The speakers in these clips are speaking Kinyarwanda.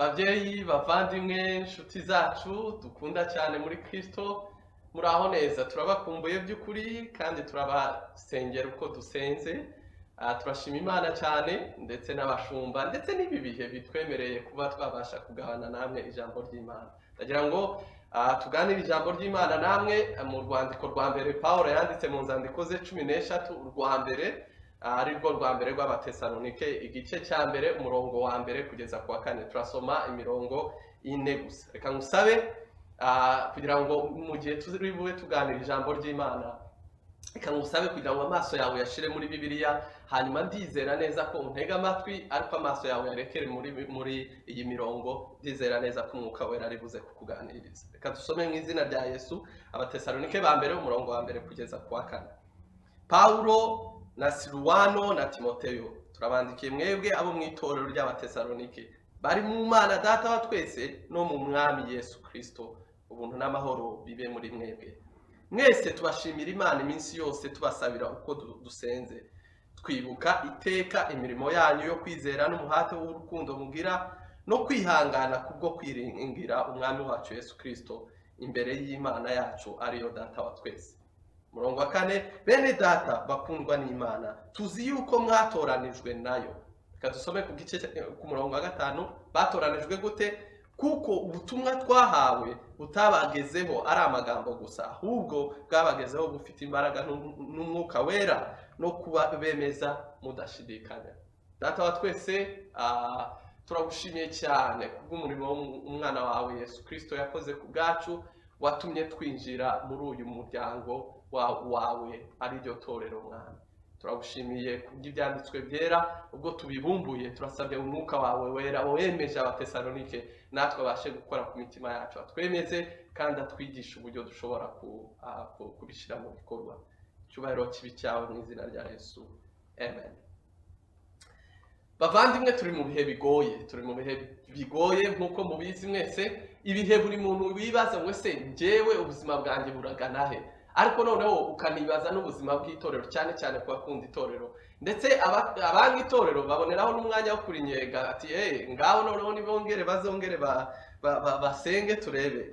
Bavyeyi bavandimwe inshuti zacu dukunda cyane muri Kristo muraho neza turabakumbuye by'ukuri kandi turabasengera uko dusenze turashima Imana cyane ndetse n'abashumba ndetse n'ibi bihe bitwemereye kuba twabasha kugabana namwe ijambo ry'Imana ndagira ngo tuganire ijambo ry'Imana namwe mu rwandiko rwa mbere Paulo yanditse mu nzandiko ze 13 urwa mbere ari rwo rwa mbere rw'Abatesalonike igice cya mbere umurongo wa mbere kugeza ku wa 4 turasoma imirongo ine gusa reka ngusabe kugira ngo mu gihe turi bube tuganira ijambo ry'Imana reka ngusabe kugira ngo amaso yawe yashire muri Bibiliya hanyuma ndizera neza ko untega amatwi ariko amaso yawe yarekere muri iyi mirongo ndizera neza ko umwuka wera ari buze kukuganiriza reka dusome mu izina rya Yesu Abatesalonike ba mbere umurongo wa mbere kugeza ku wa 4 Paulo na Silwano na Timoteyo turabandikiye mwebwe abo mu itorero ry'Abatesalonike bari mu Mana data wa twese no mu mwami Yesu Kristo ubuntu n'amahoro bibe muri mwebwe mwese tubashimira Imana iminsi yose tubasabira uko dusenze twibuka iteka imirimo yanyu yo kwizera n'umuhate w'urukundo mugira no kwihangana kubwo kwiringira umwami wacu Yesu Kristo imbere y'Imana yacu ariyo data wa twese murongo wa 4 bene data bakundwa n'Imana tuzi yuko mwatoranijwe nayo reka dusome ku gice ku murongo wa 5 batoranijwe gute kuko ubutumwa twahawe butabagezeho ari amagambo gusa ahubwo bwabagezeho bufite imbaraga n'umwuka wera no kuba bemeza mudashidikanya data wa twese turagushimiye cyane kubw'umurimo w'umwana wawe Yesu Kristo yakoze ku bwacu watumye twinjira muri uyu muryango wawe ari ryo torero mwana turagushimiye kubw'ibyanditswe byera ubwo tubibumbuye turasabye umwuka wawe wera wemeje Abatesalonike natwe bashe gukora ku mitima yacu atwemeze kandi atwigisha uburyo dushobora kubishira mu bikorwa cyubahiro kibi cyawe mu izina rya Yesu amen bavandimwe turi mu bihe bigoye nkuko mubizi mwese ibihe buri muntu wibaza ngo se njyewe ubuzima bwanjye buragana he ariko noneho ukanibaza n'ubuzima bw'itorero cyane cyane ku bakunda itorero ndetse abanga itorero baboneraho n'umwanya wo kurinyega ati ngaho noneho nibongere bazongere basenge turebe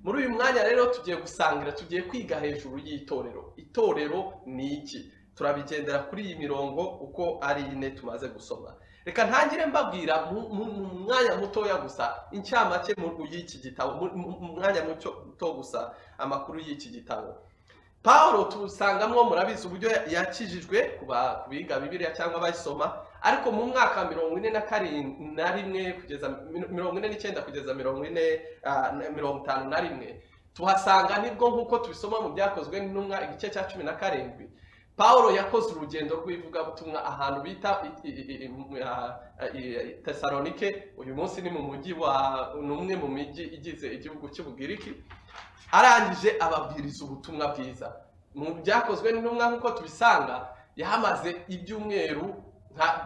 muri uyu mwanya rero tugiye gusangira tugiye kwiga hejuru y'itorero itorero ni iki turabigendera kuri iyi mirongo uko ari ine tumaze gusoma reka ntangire mbabwira mu mwanya mutoya gusa incamake mu y'iki gitabo mu mwanya muto gusa amakuru y'iki gitabo Paulo tusangamwo murabizi uburyo yakijijwe kubiga Bibiliya cyangwa bayisoma ariko mu mwaka 41 kugeza 49 kugeza 51 tuhasanga nibwo nkuko tubisoma mu byakozwe n'intumwa igice cya 17 Paulo yakoze urugendo rw'ivuga butumwa ahantu bita Tesalonike uyu munsi ni mu mujyi wa numwe mu mijyi igize igihugu cy'Ubugiriki arangije ababwiriza ubutumwa bwiza mu byakozwe n'intumwa nkuko tubisanga yahamaze ibyumweru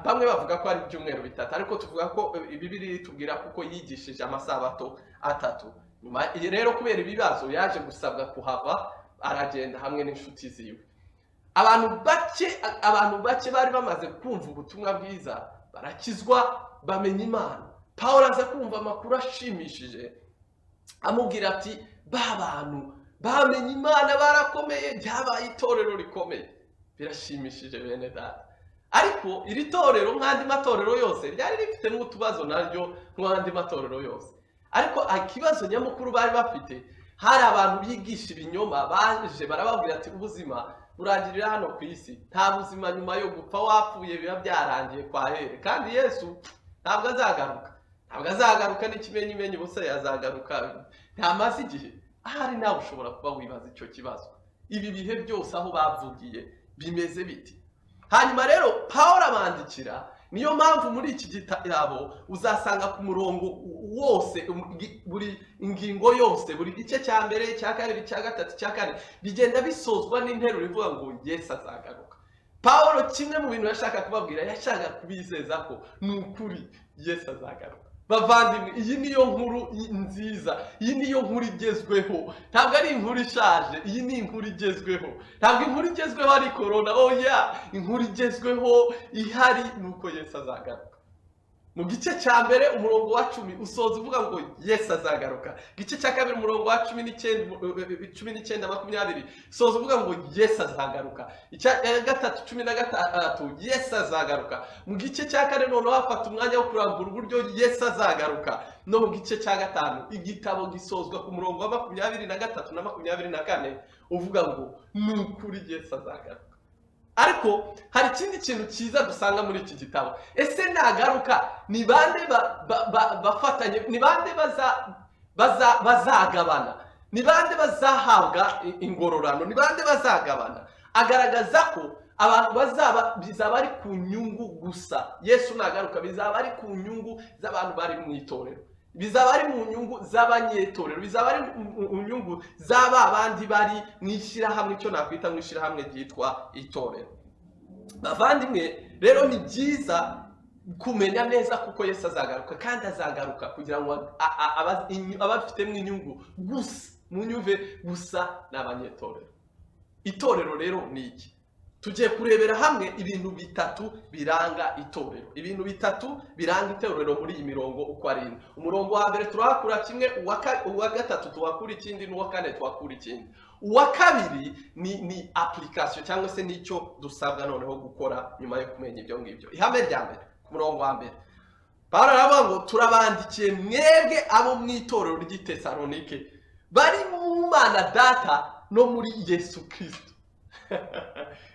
bamwe bavuga ko ari ibyumweru bitatu ariko tuvuga ko Bibiliya itubwira kuko yigishije amasabato 3 nyuma rero kubera ibibazo yaje gusabwa kuhava aragenda hamwe n'inshuti ziwe abantu bake bari bamaze kumva ubutumwa bwiza barakizwa bamenya Imana Paulo aza kumva amakuru ashimishije amubwira ati bantu bamenye Imana barakomeye byabaye itorero rikomeye birashimishije bene data ariko iri torero nk'andi matorero yose ryari rifite n'utubazo naryo nk'andi matorero yose ariko ikibazo nyamukuru bari bafite hari abantu bigisha ibinyoma baje barababwira ati ubuzima burangirira hano ku isi nta buzima nyuma yo gupfa wapfuye biba byarangiye kwa here kandi Yesu ntabwo azagaruka n'ikimenyimenyi bose yazagaruka ntamaze igihe ahari nawe ushobora kuba wibaza icyo kibazo ibi bihe byose aho bavugiye bimeze biti hanyuma rero Paulo abandikira niyo mpamvu muri iki gitabo uzasanga ku murongo wose buri ingingo yose buri gice cya mbere cya kabiri cya gatatu cya kane bigenda bisozwa n'interuro ivuga ngo Yesu azagaruka Paulo kimwe mu bintu yashaka kubabwira yashaka kubizeza ko n'ukuri Yesu azagaruka bavandimwe iyi niyo nkuru nziza iyi niyo nkuru igezweho ntabwo ari inkuru ishaje iyi ni inkuru igezweho ntabwo inkuru igezweho ari corona oya inkuru igezweho ihari nuko Yesu azagaruka mu gice cya mbere umurongo wa 10 usoza uvuga ngo Yesu azagaruka. Igice cya kabiri umurongo wa 19 usoza uvuga ngo Yesu azagaruka. Icya gatatu 16 Yesu azagaruka. Mu gice cya kane none wafata umwanya wo kurambura uburyo Yesu azagaruka. No mu gice cya gatanu igitabo gisozwa ku murongo wa 23 na 24 uvuga ngo nukuri Yesu azagaruka. Ariko hari ikindi kintu cyiza dusanga muri iki gitabo. Ese nagaruka ni bande bafatanye, ni bande bazagabana, ni bande bazahabwa ingororano, ni bande bazagabana? Agaragaza ko abantu bizaba ari ku nyungu gusa. Yesu nagaruka bizaba ari ku nyungu z'abantu bari mu itorero, bizaba ari mu nyungu z'abanyetorero, bizaba ari mu nyungu z'aba bandi bari mwishirahamwe, icyo nakwita mwishirahamwe ryitwa itorero. Bavandimwe rero ni byiza kumenya neza kuko Yesu azagaruka, kandi azagaruka kugira ngo abafite mu inyungu gusa, mu nyuve gusa n'abanyetorero. Itorero rero ni iki? Tugiye kurebera hamwe ibintu bitatu biranga itorero. Ibintu bitatu biranga itorero muri iyi mirongo uko ari. Umurongo wa mbere turahakura kimwe, uwa gatatu tuhakura ikindi, n'uwa kane tuhakura ikindi. Uwa kabiri ni application cyangwa se nicyo dusabwa noneho gukora nyuma yo kumenya ibyo ngibyo. Ihame rya mbere ku murongo wa mbere Pawulo aravuga ngo turabandikiye mwebwe abo mu itorero ry'i Tesalonike bari mu Mana Data no muri Yesu Kristo.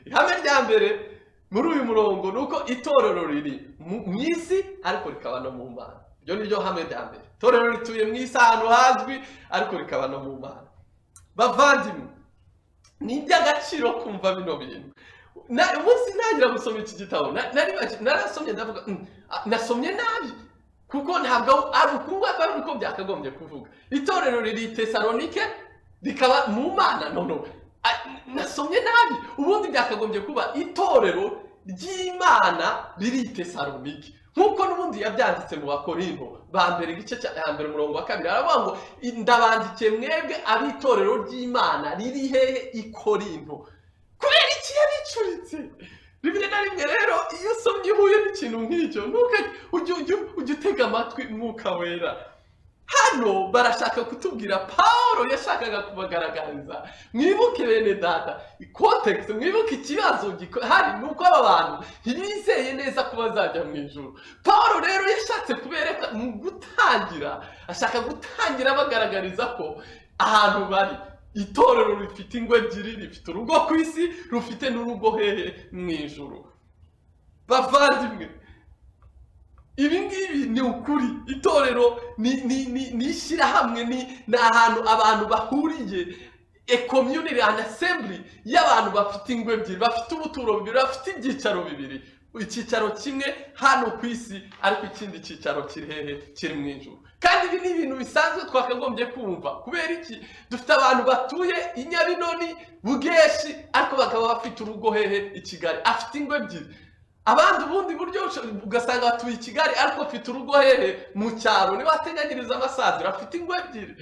Ihame rya mbere muri uyu murongo nuko itorero riri mu isi ariko rikaba no mu Mana. Ibyo ni ryo hame rya mbere. Itorero rituye mu isi ahantu hazwi ariko rikaba no mu Mana. Bavandimwe, ni iby'agaciro kumva bino bintu. Umunsi ntangira gusoma iki gitabo narasomye ndavuga nasomye nabi kuko ntabwo ari uko byakagombye kuvuga. Itorero riri Tesalonike rikaba mu Mana. No, nasomye nabi. Ubundi byakagombye kuba itorero ry'Imana riri Tesalonike, nkuko n'ubundi yabyanditse mu Bakorinto ba mbere igice cya mbere umurongo wa 2 aravuga ngo ndabandikiye mwebwe abitorero ry'Imana riri hehe i Korinto. Kubera iki yabicuritse? Bibiri na rimwe rero iyo usomye ihuye n'ikintu nk'icyo ujye utega amatwi Mwuka Wera. Hano barashaka kutubwira, Pawulo yashakaga kubagaragariza, mwibuke bene data context, mwibuke ikibazo hari nuko aba bantu ntibizeye neza ko bazajya mu ijuru. Pawulo rero yashatse kubereka mu gutangira, ashaka gutangira bagaragariza ko ahantu bari itorero rifite ingo ebyiri, rifite urugo ku isi, rufite n'urugo hehe mu ijuru. Bavandimwe, ibi ngibi ni ukuri. Itorero ni ishyirahamwe, ni ahantu abantu bahuriye, a community, an assembly y'abantu bafite ingo ebyiri, bafite ubuturo bibiri, bafite ibyicaro bibiri. Icyicaro kimwe hano ku isi ariko ikindi cyicaro kiri hehe? Kiri mu ijuru. Kandi ibi ni ibintu bisanzwe twakagombye kumva. Kubera iki? Dufite abantu batuye i Nyabinoni, Bugeshi, ariko bakaba bafite urugo hehe? I Kigali, afite ingo ebyiri. Abandi ubundi buryo ugasanga batuye i Kigali ariko afite urugo hehe? Mu cyaro, niba ateganyiriza amasaziro, afite ingo ebyiri.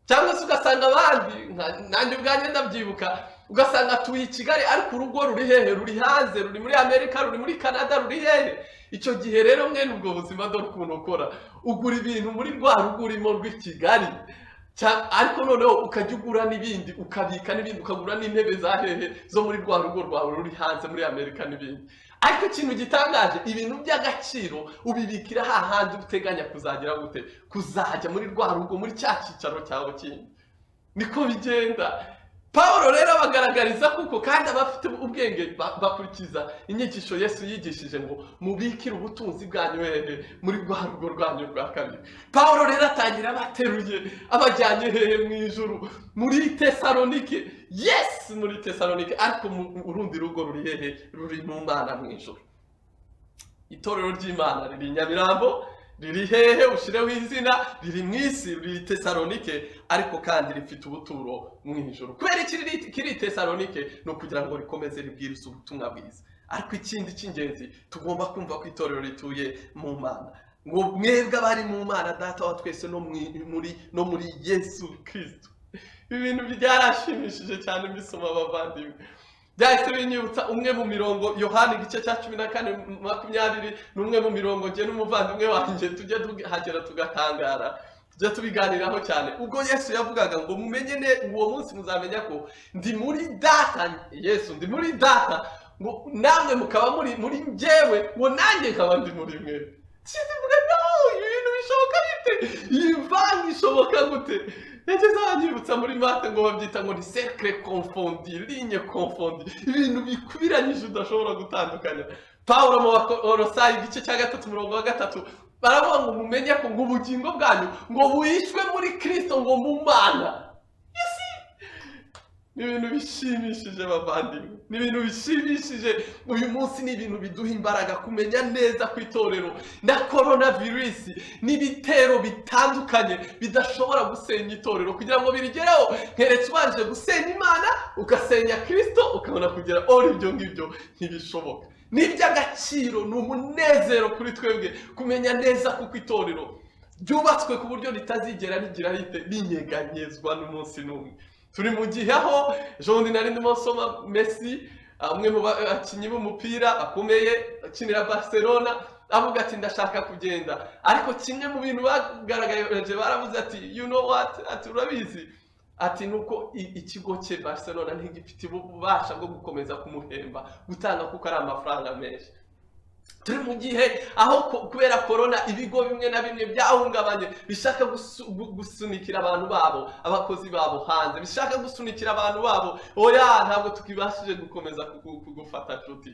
Cyangwa se ugasanga abandi nanjye ubwanjye ndabyibuka, ugasanga atuye i Kigali ariko urugo ruri hehe? Ruri hanze, ruri muri Amerika, ruri muri Canada, ruri hehe? Icyo gihe rero mwene ubwo buzima dore ukuntu ukora, ugura ibintu muri rwa rugo urimo rw'i Kigali, ariko noneho ukajya ugura n'ibindi, ukabika n'ibindi, ukagura n'intebe za hehe zo muri rwa rugo rwawe ruri hanze muri Amerika n'ibindi. Ariko ikintu gitangaje, ibintu by'agaciro ubibikira hahandi uteganya kuzagira gute? Kuzajya muri rwa rugo, muri cya cyicaro cyawe kindi. Niko bigenda. Pawulo rero abagaragariza kuko kandi abafite ubwenge bakurikiza inyigisho Yesu yigishije ngo mubikire ubutunzi bwanyu hehe? Muri rwa rugo rwanyu rwa kabiri. Pawulo rero atangira abateruye, abajyanye hehe? Mu ijuru, muri Tesalonike. Yes, muri Tesalonike, ariko urundi rugo ruri hehe? Ruri mu Mana mu ijuru. Itorero ry'Imana riri Nyamirambo, riri hehe? Ushireho izina, riri mu isi, riri Tesalonike, ariko kandi rifite ubuturo mu ijuru. Kubera kiri Tesalonike no kugira ngo rikomeze ribwirize ubutumwa bwiza. Ariko ikindi cy'ingenzi tugomba kumva ko itorero rituye mu Mana, ngo mwebwe abari mu Mana Data wa twese no muri Yesu Kristo. Ibintu byarashimishije cyane mbisoma bavandimwe. byahise binyibutsa umwe mu mirongo Yohana igice cya 14:20 n'umwe mu mirongo je n'umuvandimwe wanjye tujye tuhagera tugatangara tujye tubiganiraho cyane ubwo Yesu yavugaga ngo mumenye uwo munsi muzamenya ko ndi muri data Yesu ndi muri data ngo namwe mukaba muri njyewe ngo nanjye nkaba ndi muri mwe kizivuga no ibintu bishoboka bite ivangi ishoboka gute yageze abanyibutsa muri mate ngo babyita ngo ni cercle confondi ligne confondi ibintu bikubiranyije udashobora gutandukanya Paulo mu Bakolosayi igice cya 3:3 baravuga ngo mumenye ko ngo ubugingo bwanyu ngo buishwe muri Kristo ngo mu Mana ni ibintu bishimishije bavandimwe ni ibintu bishimishije uyu munsi ni ibintu biduha imbaraga kumenya neza ku itorero na coronavirus n'ibitero bitandukanye bidashobora gusenya itorero kugira ngo birigereho nkeretse ubanje gusenya Imana ugasenya Kristo ukabona kugera ibyo ngibyo ntibishoboka n'iby'agaciro n'umunezero kuri twebwe kumenya neza kuko itorero ryubatswe ku buryo ritazigera rigira rinyeganyezwa n'umunsi n'umwe turi mu gihe aho Jean nari ndimo soma Messi umwe mu bakinyi b'umupira akomeye akinira Barcelona avuga ati ndashaka kugenda ariko kimwe mu bintu bagaragaje baravuze ati you know what aturabizi ati nuko ikigo cye Barcelona ntigifite ububasha bwo gukomeza kumuhemba gutanga kuko ari amafaranga menshi turi mu gihe aho kubera corona ibigo bimwe na bimwe byahungabanye bishaka gusunikira abantu babo abakozi babo hanze bishaka gusunikira abantu babo oya ntabwo tukibashije gukomeza kugufata nshuti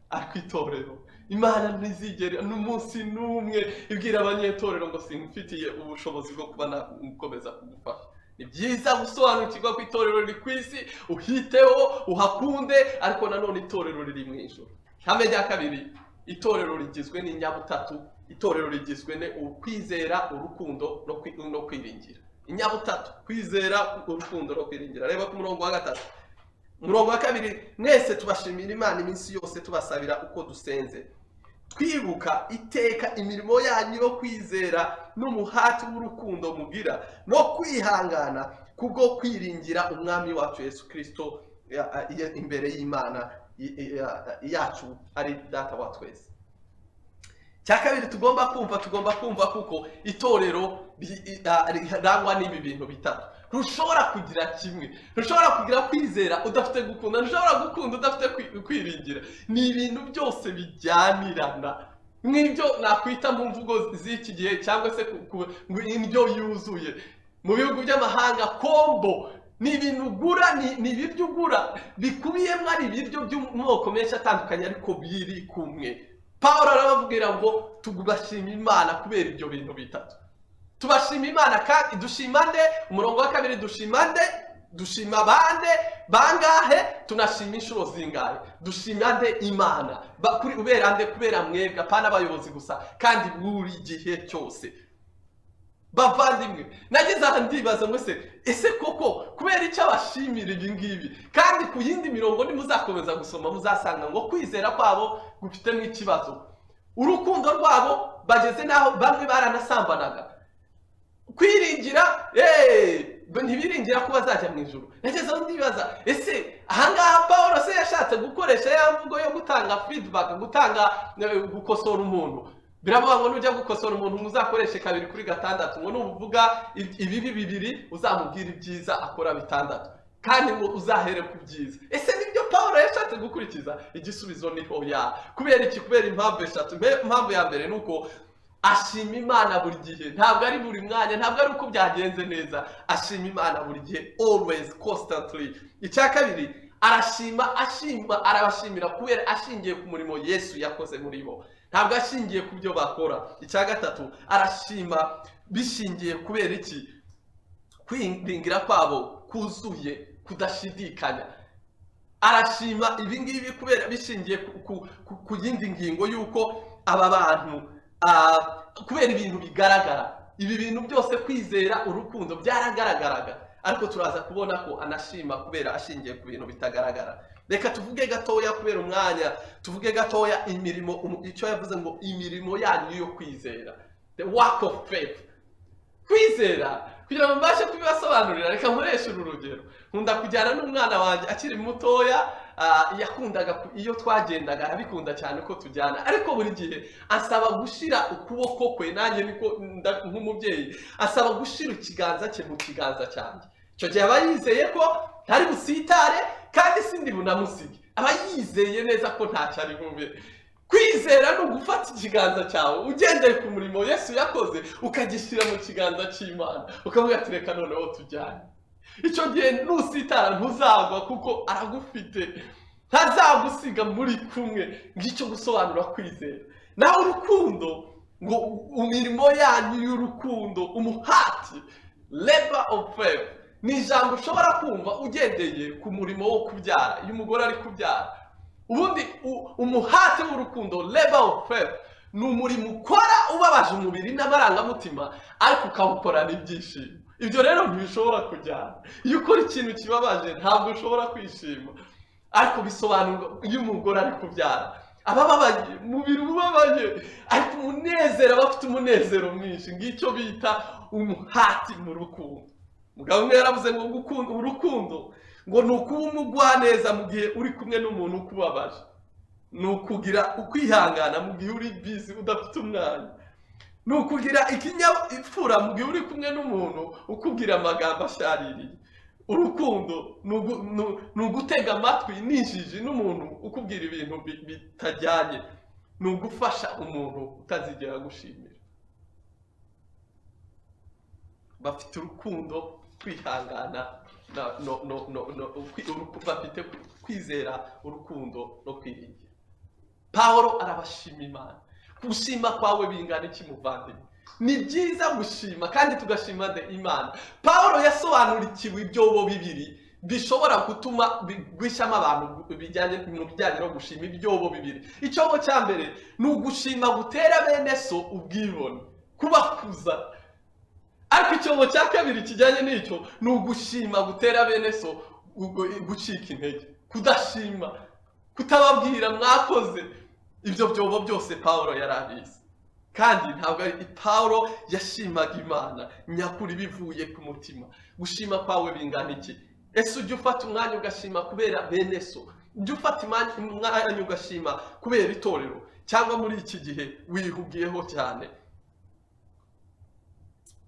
ariko itorero Imana ntizigera n'umunsi n'umwe ibwira abanyetorero ngo simfitiye ubushobozi bwo kuba nakomeza kugufasha ni byiza gusobanukirwa ko itorero riri ku isi uhiteho uhakunde ariko nanone itorero riri mu ijuru hame rya kabiri itorero rigizwe n'inyabutatu itorero rigizwe ukwizera urukundo no kwiringira inyabutatu kwizera urukundo no kwiringira reba ku murongo wa 3 umurongo wa 2 mwese tubashimira Imana iminsi yose tubasabira uko dusenze twibuka iteka imirimo yanyu yo kwizera n'umuhati w'urukundo mugira no kwihangana kubwo kwiringira umwami wacu Yesu Kristo imbere y'Imana yacu ari data wa twese cya kabiri tugomba kumva kuko itorero rirangwa n'ibi bintu bitatu ntushobora kugira kimwe ntushobora kugira kwizera udafite gukunda ntushobora gukunda udafite kwiringira ni ibintu byose bijyanirana nk'ibyo nakwita mu mvugo z'iki gihe cyangwa se indyo yuzuye mu bihugu by'amahanga kombo ni ibintu ugura ni ibiryo ugura bikubiyemo ari ibiryo by'amoko menshi atandukanye ariko biri kumwe Paulo arababwira ngo tugubashima Imana kubera ibyo bintu bitatu tubashima Imana kandi dushimande umurongo wa 2 dushima bande bangahe tunashima inshuro zingahe dushimande Imana kuri kubera mwebwe apana abayobozi gusa kandi buri gihe cyose bavandimwe nagize aha ndibaza mwese ese koko kubera icyo abashimira ibi ngibi kandi ku yindi mirongo nimuzakomeza gusoma muzasanga ngo kwizera kwabo gufitemo ikibazo urukundo rwabo bageze naho bamwe baranasambanaga kwiringira ntibiringira ko bazajya mu ijuru nagize aho ndibaza ese ahangaha Paulo se yashatse gukoresha ya mvugo yo gutanga feedback gukosora umuntu biravuga ngo nujya gukosora umuntu muzakoreshe 2 kuri 6 ngo nuvuga ibibi bibiri uzamubwira ibyiza akora 6 kandi ngo uzahere ku byiza ese nibyo Paulo yashatse gukurikiza igisubizo ni hoya kubera iki kubera impamvu eshatu impamvu ya mbere nuko ashima Imana buri gihe ntabwo ari buri mwanya ntabwo ari uko byagenze neza ashima Imana buri gihe always constantly icya kabiri arabashimira kubera ashingiye ku murimo Yesu yakoze muri bo ntabwo ashingiye ku byo bakora icya gatatu arashima bishingiye kubera iki kwiringira kwabo kuzuye kudashidikanya arashima ibi ngibi kubera bishingiye ku yindi ngingo yuko aba bantu kubera ibintu bigaragara ibi bintu byose kwizera urukundo byaragaragaraga ariko turaza kubona ko anashima kubera ashingiye ku bintu bitagaragara reka tuvuge gatoya kubera umwanya tuvuge gatoya imirimo icyo yavuze ngo imirimo yanyu yo kwizera the work of faith kugira ngo mbashe kubibasobanurira reka nkoreshe uru rugero. Nkunda kujyana n'umwana wanjye akiri mutoya, yakundaga iyo twagendaga arabikunda cyane ko tujyana, ariko buri gihe asaba gushira ukuboko kwe, nanjye niko nk'umubyeyi asaba gushira ikiganza cye mu kiganza cyanjye. Icyo gihe aba yizeye ko ntari busitare kandi sindi bunamusige, aba yizeye neza ko ntacyo ari bube. Kwizera ni ugufata ikiganza cyawe ugendeye ku murimo Yesu yakoze ukagishyira mu kiganza cy'Imana, ukavuga ati reka noneho tujyane. Icyo gihe nusitara ntuzagwa kuko aragufite, ntazagusiga muri kumwe. Ngicyo gusobanura kwizera. Naho urukundo, ngo imirimo yanyu y'urukundo, umuhati, labor of faith, ni ijambo ushobora kumva ugendeye ku murimo wo kubyara. Iyo umugore ari kubyara, ubundi umuhati w'urukundo, labor of faith, ni umurimo ukora ubabaje umubiri n'amarangamutima ariko ukawukorana ibyishimo. Ibyo rero ntibishobora kujyana. Iyo ukora ikintu kibabaje ntabwo ushobora kwishima, ariko bisobanurwa iyo umugore ari kubyara abababaye, umubiri ubabaye ariko umunezero, bafite umunezero mwinshi. Ngicyo bita umuhati mu rukundo. Mugabo umwe yaravuze ngo gukunda urukundo ngo ni ukuba umugwaneza mu gihe uri kumwe n'umuntu ukubabaje, ni ukugira ukwihangana mu gihe uri busy udafite umwanya, ni ukugira ikinyabupfura mu gihe uri kumwe n'umuntu ukubwira amagambo ashaririye. Urukundo ni ugutega amatwi n'injiji n'umuntu ukubwira ibintu bitajyanye, ni ugufasha umuntu utazigera gushimira. Bafite urukundo, kwihangana, bafite kwizera, urukundo no kwiringira. Pawulo arabashima Imana. Gushima kwawe bingana iki muvandimwe? Ni byiza gushima kandi tugashima Imana. Pawulo yasobanurikiwe ibyobo bibiri bishobora gutuma gwishama abantu mu bijyanye no gushima. Ibyobo bibiri. Icyobo cya mbere ni ugushima gutera bene so ubwibone, kubakuza. Ariko icyobo cya kabiri kijyanye n'icyo ni ugushima gutera bene so gucika intege, kudashima, kutababwira mwakoze. Ibyo byobo byose Pawulo yarabizi, kandi ntabwo ari Pawulo yashimaga Imana nyakuri bivuye ku mutima. Gushima kwawe bingana iki? Ese ujya ufata umwanya ugashima kubera bene so? Ujya ufata umwanya ugashima kubera itorero? Cyangwa muri iki gihe wihugiyeho cyane?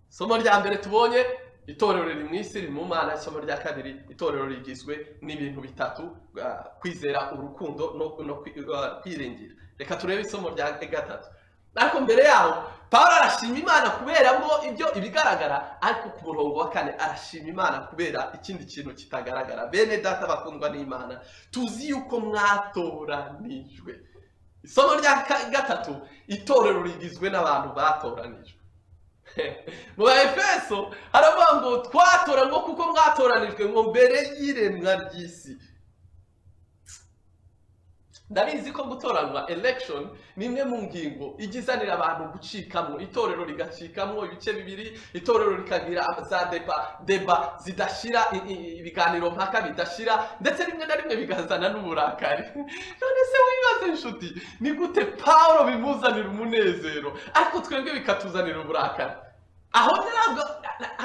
Somo rya mbere tubonye, itorero riri mu isi, riri mu Mana. Isomo rya kabiri, itorero rigizwe n'ibintu bitatu: kwizera, urukundo no kwiringira. Reka turebe isomo rya gatatu. Ariko mbere yaho Pawulo arashima Imana kubera ngo ibyo ibigaragara, ariko ku murongo wa 4 arashima Imana kubera ikindi kintu kitagaragara. Bene data bakundwa n'Imana, tuzi yuko mwatoranijwe. Isomo rya gatatu, itorero rigizwe n'abantu batoranijwe. Mu Efeso haravuga ngo twatoranwe kuko mwatoranijwe ngo mbere y'iremwa ry'isi. Ndabizi ko gutoranwa, election, ni imwe mu ngingo igizanira abantu gucikamo. Itorero rigacikamo ibice bibiri, itorero rikagira za deba zidashira, ibiganiro mpaka bidashira, ndetse rimwe na rimwe bigazana n'uburakari. None se wibaze inshuti, ni gute Pawulo bimuzanira umunezero ariko twebwe bikatuzanira uburakari? Aho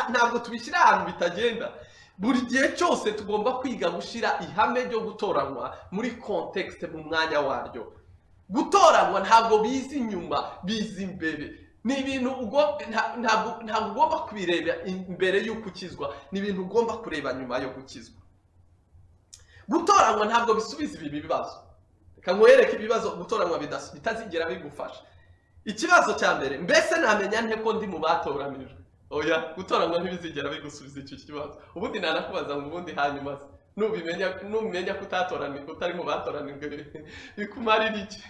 ntabwo tubishyira ahantu bitagenda. Buri gihe cyose tugomba kwiga gushyira ihame ryo gutoranwa muri context, mu mwanya waryo. Gutoranwa ntabwo biza inyuma, biza imbere. Ni ibintu ntabwo ugomba kubireba imbere y'uko ukizwa, ni ibintu ugomba kureba nyuma yo gukizwa. Gutoranwa ntabwo bisubiza ibi bibazo. Reka nkwereke ibibazo gutoranwa bitazigera bigufasha. Ikibazo cya mbere, mbese namenya nte ko ndi mu batoranijwe? Oya, gutoranwa ntibizigera bigusubiza icyo kibazo. Ubundi nanakubaza ngo ubundi hanyuma numenya ko utatoranijwe, utari mu batoranijwe, bikumarira iki?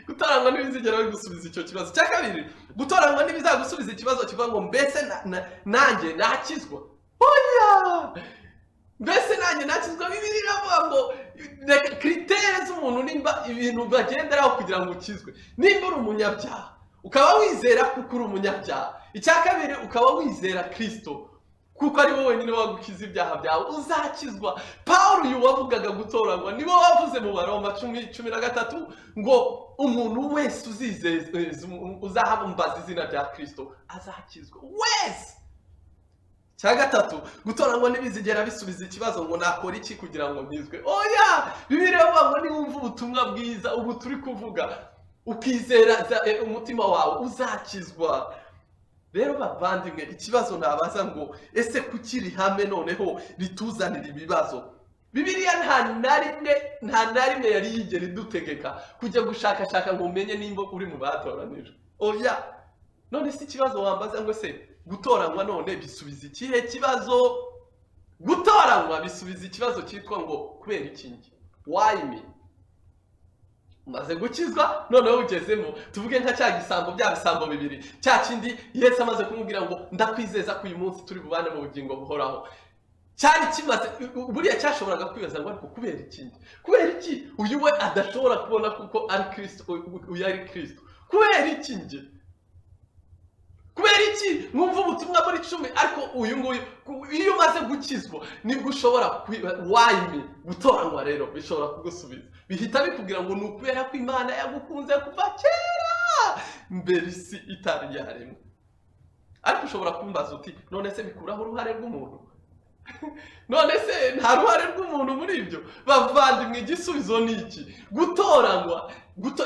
Gutoranwa ntibizigera bigusubiza icyo kibazo. Cya kabiri, gutoranwa ntibizagusubiza ikibazo kivuga ngo mbese nanjye nakizwa? Oya! Mbese nanjye nakizwa? Bibiliya iravuga ngo kritere z'umuntu nimba ibintu bagenderaho kugira ngo ukizwe. Nimba uri umunyabyaha, ukaba wizera kuko uri umunyabyaha. Icya kabiri, ukaba wizera Kristo kuko ari wowe wenyine wagukiza ibyaha byawe, uzakizwa. Pawulo uyu wavugaga gutoranwa nibo wavuze mu Baroma 10:13 ngo umuntu wese uzizeza uzahambaza izina rya Kristo azakizwa wese. cya gatatu gutoranywa ntibizigera bisubiza ikibazo ngo nakora iki kugira ngo nkizwe. Oya, Bibiliya ivuga ngo niwumva ubutumwa bwiza ubu turi kuvuga ukizera umutima wawe uzakizwa. Rero bavandimwe, ikibazo nabaza ngo ese kukiri hamwe noneho rituzanira ibibazo. Bibiliya nta na rimwe yari yigera idutegeka kujya gushakashaka ngo umenye nimba uri mu batoranijwe. Oya, none si ikibazo wambaza ngo se gutoranywa none bisubiza ikihe kibazo? Gutoranywa bisubiza ikibazo cyitwa ngo kubera iki? Why me? Maze gukizwa noneho ugezemo tuvuge nka cya gisambo, bya bisambo bibiri, cya kindi Yesu amaze kumubwira ngo ndakwizeza ko uyu munsi turi bubane mu bugingo buhoraho. Cyari kimaze buriya cyashoboraga kwibaza ngo ariko kubera iki? Kubera iki uyu we adashobora kubona kuko ari Kristo, uyu ari Kristo? Kubera iki nge? Kubera iki mwumva ubutumwa muri 10 ariko uyu nguyu iyo umaze gukizwa nibwo ushobora why me? Gutoranywa rero bishobora kugusubiza, bihita bikubwira ngo nukubera ko Imana yagukunze kuva kera mbere isi itari yaremwe. Ariko ushobora kumbaza uti none se bikuraho uruhare rw'umuntu? None se nta ruhare rw'umuntu muri ibyo? Bavandimwe, igisubizo ni iki? Gutoranywa,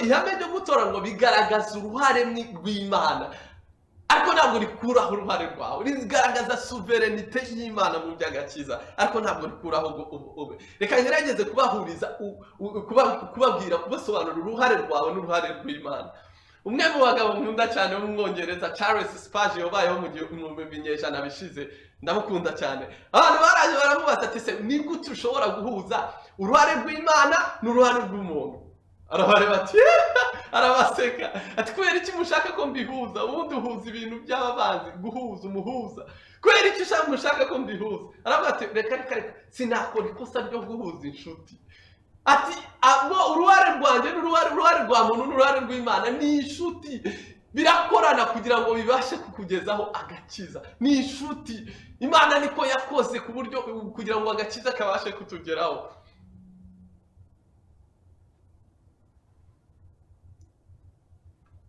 ihame ryo gutoranywa bigaragaza uruhare rw'Imana, ariko ntabwo rikuraho uruhare rwawe. Rigaragaza sovereignty y'Imana mu by'agakiza, ariko ntabwo rikuraho ube. Reka ngerageze kubahuriza, kubabwira, kubasobanurira uruhare rwawe n'uruhare rw'Imana. Umwe mu bagabo nkunda cyane wo mu Mwongereza, Charles Spurgeon, wabayeho mu binyejana bishize, ndamukunda cyane. Abantu baraje baramubaza ati se ni gute ushobora guhuza uruhare rw'Imana n'uruhare rw'umuntu? Arabareba ati arabaseka ati kubera iki mushaka ko mbihuza? Ubundi uhuza ibintu by'ababanzi, guhuza umuhuza. Kubera iki mushaka ko mbihuza? Aravuga ati reka sinakora ikosa ryo guhuza inshuti. Ati abo uruhare rwanjye n'uruhare rwa muntu n'uruhare rw'Imana ni inshuti, birakorana kugira ngo bibashe kukugezaho agakiza. Ni inshuti. Imana niko yakoze ku buryo kugira ngo agakiza kabashe kutugeraho.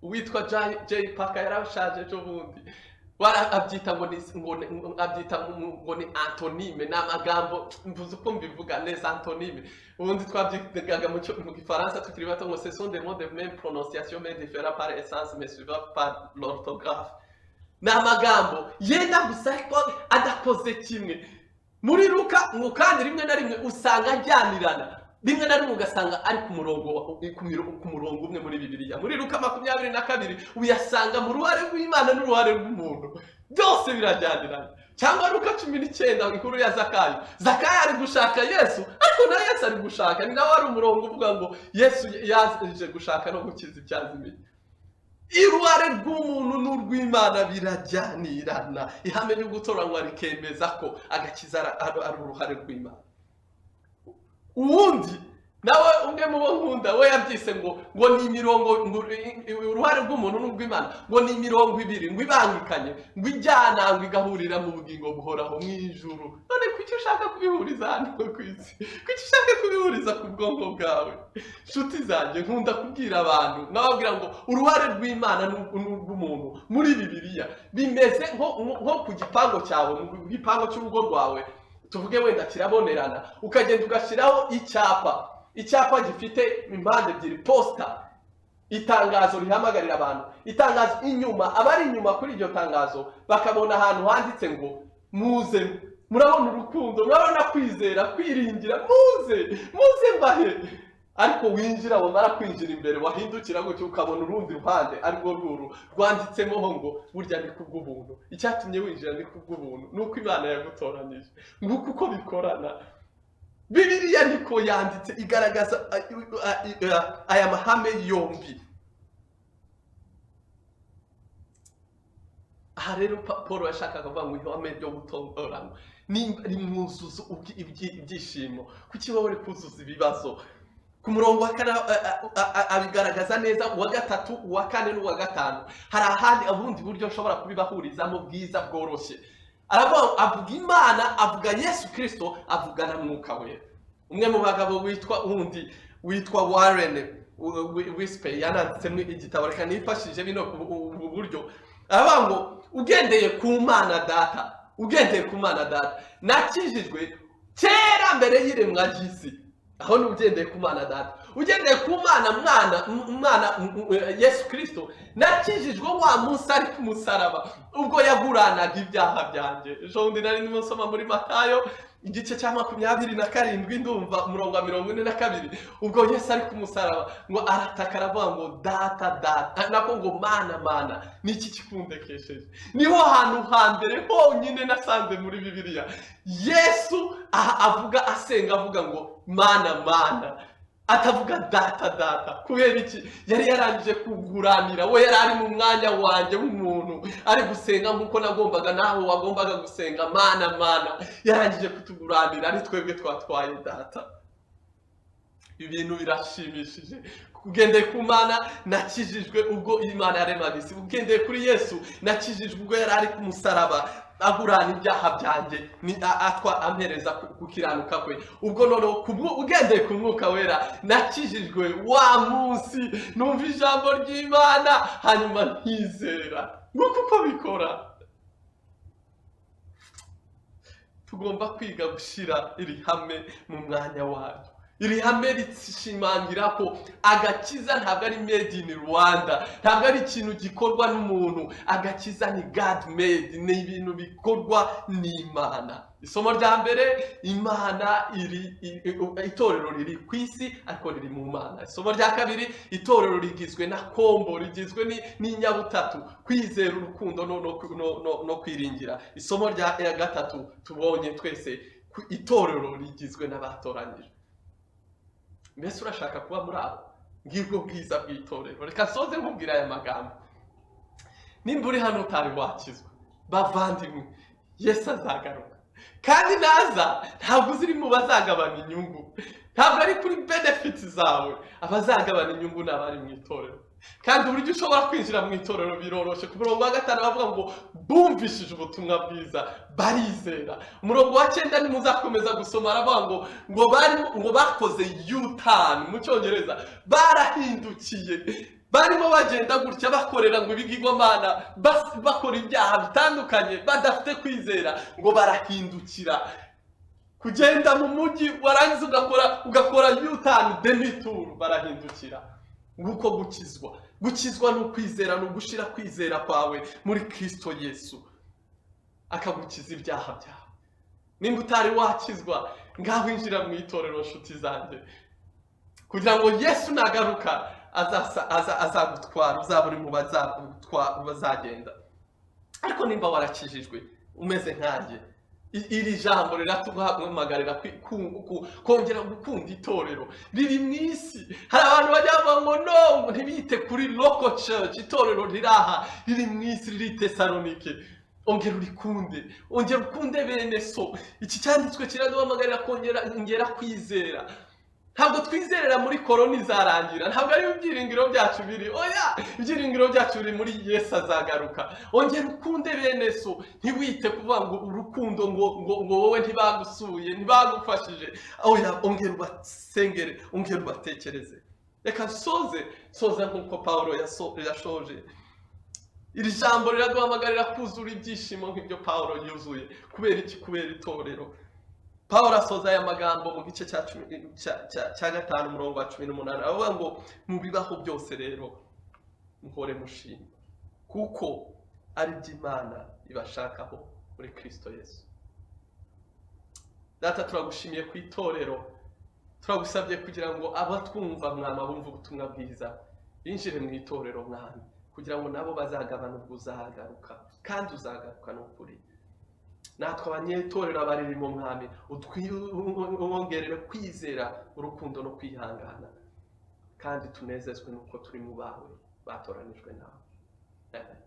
Uwitwa J. Parker yarashaje cyo bundi, abyita ngo ni antonyme, n'amagambo mvuze uko mbivuga neza antonyme. Ubundi twabyigaga mu Gifaransa tukiri bato ngo ce sont des mots de même prononciation mais différents par essence mais suivant par l'orthographe. N'amagambo yenda gusa ariko adakoze kimwe. Muri Luka ngo kandi rimwe na rimwe usanga ajyanirana, rimwe na rimwe ugasanga ari ku murongo umwe muri Bibiliya. Muri Luka 22 uyasanga mu ruhare rw'Imana n'uruhare rw'umuntu, byose birajyanirana. Cyangwa Luka 19 inkuru ya Zakayo. Zakayo ari gushaka Yesu, ariko na Yesu ari gushaka. Ni nawe ari umurongo uvuga ngo Yesu yaje gushaka no gukiza ibyazimiye. Iruhare rw'umuntu n'urw'Imana birajyanirana. Ihame ryo gutoranywa rikemeza ko agakiza ari uruhare rw'Imana. Uwundi nawe umwe mu bo nkunda we yabyise ngo ni imirongo, uruhare rw'umuntu n'urw'Imana ngo ni imirongo ibiri ngo ibangikanye, ngo ijyana ngo igahurira mu bugingo buhoraho mu ijuru. None kuki ushaka kubihuriza hano ku isi? Kuki ushaka kubihuriza ku bwonko bwawe? Nshuti zanjye, nkunda kubwira abantu nababwira ngo uruhare rw'Imana n'urw'umuntu muri Bibiliya bimeze nko ku gipango cyawe, mu gipango cy'urugo rwawe. Tuvuge wenda kirabonerana, ukagenda ugashiraho icyapa gifite impande ebyiri, posta, itangazo rihamagarira abantu. Itangazo inyuma, abari inyuma kuri iryo tangazo bakabona ahantu handitse ngo muze, murabona urukundo, murabona kwizera, kwiringira, muze mbahe. Ariko winjira, wamara kwinjira imbere wahindukira gutyo ukabona urundi ruhande ariko rwanditsemo ngo burya ni kubw'ubuntu. Icyatumye winjira ni kubw'ubuntu, nuko Imana yagutoranije. Nguko uko bikorana. Bibiliya niko yanditse, igaragaza aya mahame yombi. Aha rero Paul yashakaga kuvuga ngo ihame ryo gutoranywa ni mwuzuzo ibyishimo. Kuki wowe uri kuzuza ibibazo? Ku murongo wa 4 abigaragaza neza, uwa 3, uwa 4 n'uwa 5. Hari ahandi abundi buryo nshobora kubibahurizamo bwiza bworoshye. Avuga Imana, avuga Yesu Kristo, avuga na Mwuka Wera. Umwe mu bagabo witwa Warren Wiersbe yananditsemo igitabo, reka nifashije bino ubu buryo. Aravuga ngo ugendeye ku Mana Data ugendeye ku Mana Data. Nakijijwe kera mbere y'iremwa ry'isi. Aho n'ugendeye ku Mana Data, ugendeye ku Mwana Yesu Kristo. Nakijijwe wa munsi ari ku musaraba ubwo yaguranaga ibyaha byanjye. Ejo bundi nari ndimo nsoma muri Matayo igice cya 27 ndumva umurongo wa 42, ubwo Yesu ari ku musaraba ngo arataka aravuga ngo data data, nako ngo mana mana, niki kikundekesheje. Niho hantu hambere honyine nasanze muri Bibiliya Yesu avuga asenga avuga ngo mana mana, atavuga data data. Kubera iki? Yari yarangije kuguranira, we yari ari mu mwanya wanjye w'umuntu ari gusenga nkuko nagombaga, nawe wagombaga gusenga mana mana. Yarangije kutuguranira, ari twebwe twatwaye data. Ibintu birashimishije. Ugendeye ku Mana nakijijwe ubwo Imana yaremaga isi. Ugendeye kuri Yesu nakijijwe ubwo yari ari ku musaraba agurana ibyaha byanjye, ni atwa ampereza kukiranuka kwe. Ubwo noneho ugendeye ku Mwuka Wera nakijijwe wa munsi numva ijambo ry'Imana hanyuma nkizera. Nguko uko bikora. Tugomba kwiga gushira iri hame mu mwanya waryo. Iri hame rishimangira ko agakiza ntabwo ari made in Rwanda, ntabwo ari ikintu gikorwa n'umuntu. Agakiza ni God made, ni ibintu bikorwa n'Imana. Isomo rya mbere, Imana itorero riri ku isi ariko riri mu Mana. Isomo rya kabiri, itorero rigizwe na kombo, rigizwe n'inyabutatu: kwizera, urukundo no kwiringira. Isomo rya gatatu tubonye twese, itorero rigizwe n'abatoranyijwe. Mbese urashaka kuba muri abo? Ngibwo bwiza bw'itorero. Reka soze nkubwira aya magambo. Nimba uri hano utari wakizwa, bavandimwe, Yesu azagaruka. Kandi naza ntabwo uziri mu bazagabana inyungu, ntabwo ari kuri benefits zawe. Abazagabana inyungu n'abari mu itorero. Kandi uburyo ushobora kwinjira mu itorero biroroshe. Ku murongo wa 5 bavuga ngo bumvishije ubutumwa bwiza barizera. Umurongo wa 9 nimuzakomeza gusoma aravuga ngo bakoze U-turn mu Cyongereza, barahindukiye, barimo bagenda gutya bakorera ngo ibigirwamana, bakora ibyaha bitandukanye badafite kwizera, ngo barahindukira. Kugenda mu mujyi warangiza ugakora U-turn demi-tour, barahindukira. Nguko gukizwa no kwizera, no gushira kwizera kwawe muri Kristo Yesu akagukiza ibyaha byawe. Nimba utari wakizwa, ngaho injira mu itorero nshuti zanjye, kugira ngo Yesu nagaruka azagutwara, uzaba uri mu bazagenda. Ariko nimba warakijijwe umeze nkanjye, iri jambo riratuhamagarira kongera gukunda itorero riri mu isi. Hari abantu bajya bavuga ngo no, ntibite kuri local church, itorero riraha riri mu isi, riri Tesalonike. Ongera urikunde, ongera ukunde bene so. Iki cyanditswe kiraduhamagarira kongera kwizera. Ntabwo twizerera muri koroni zarangira, ntabwo ari ibyiringiro byacu biri. Oya, ibyiringiro byacu biri muri Yesu azagaruka. Ongera ukunde bene so, ntiwite kuvuga ngo urukundo ngo wowe ntibagusuye, ntibagufashije. Oya, ongera ubasengere, ongera ubatekereze. Reka soze nk'uko Pawulo yashoje. Iri jambo riraduhamagarira kuzura ibyishimo nk'ibyo Pawulo yuzuye. Kubera iki? Kubera itorero. Pawulo asoza aya magambo mu gice cya 5 umurongo wa 18, avuga ngo mu bibaho byose rero muhore mushima, kuko ari by'Imana ibashakaho muri Kristo Yesu. Data, turagushimiye ku itorero, turagusabye kugira ngo abatwumva mwama bumva ubutumwa bwiza binjire mu itorero mwami, kugira ngo nabo bazagabana ubwo uzagaruka, kandi uzagaruka n'ukuri. Natwe abanyetorero abariri mu mwami, utwongerere kwizera, urukundo no kwihangana, kandi tunezezwe nuko turi mu bawe batoranijwe nawe. Amen.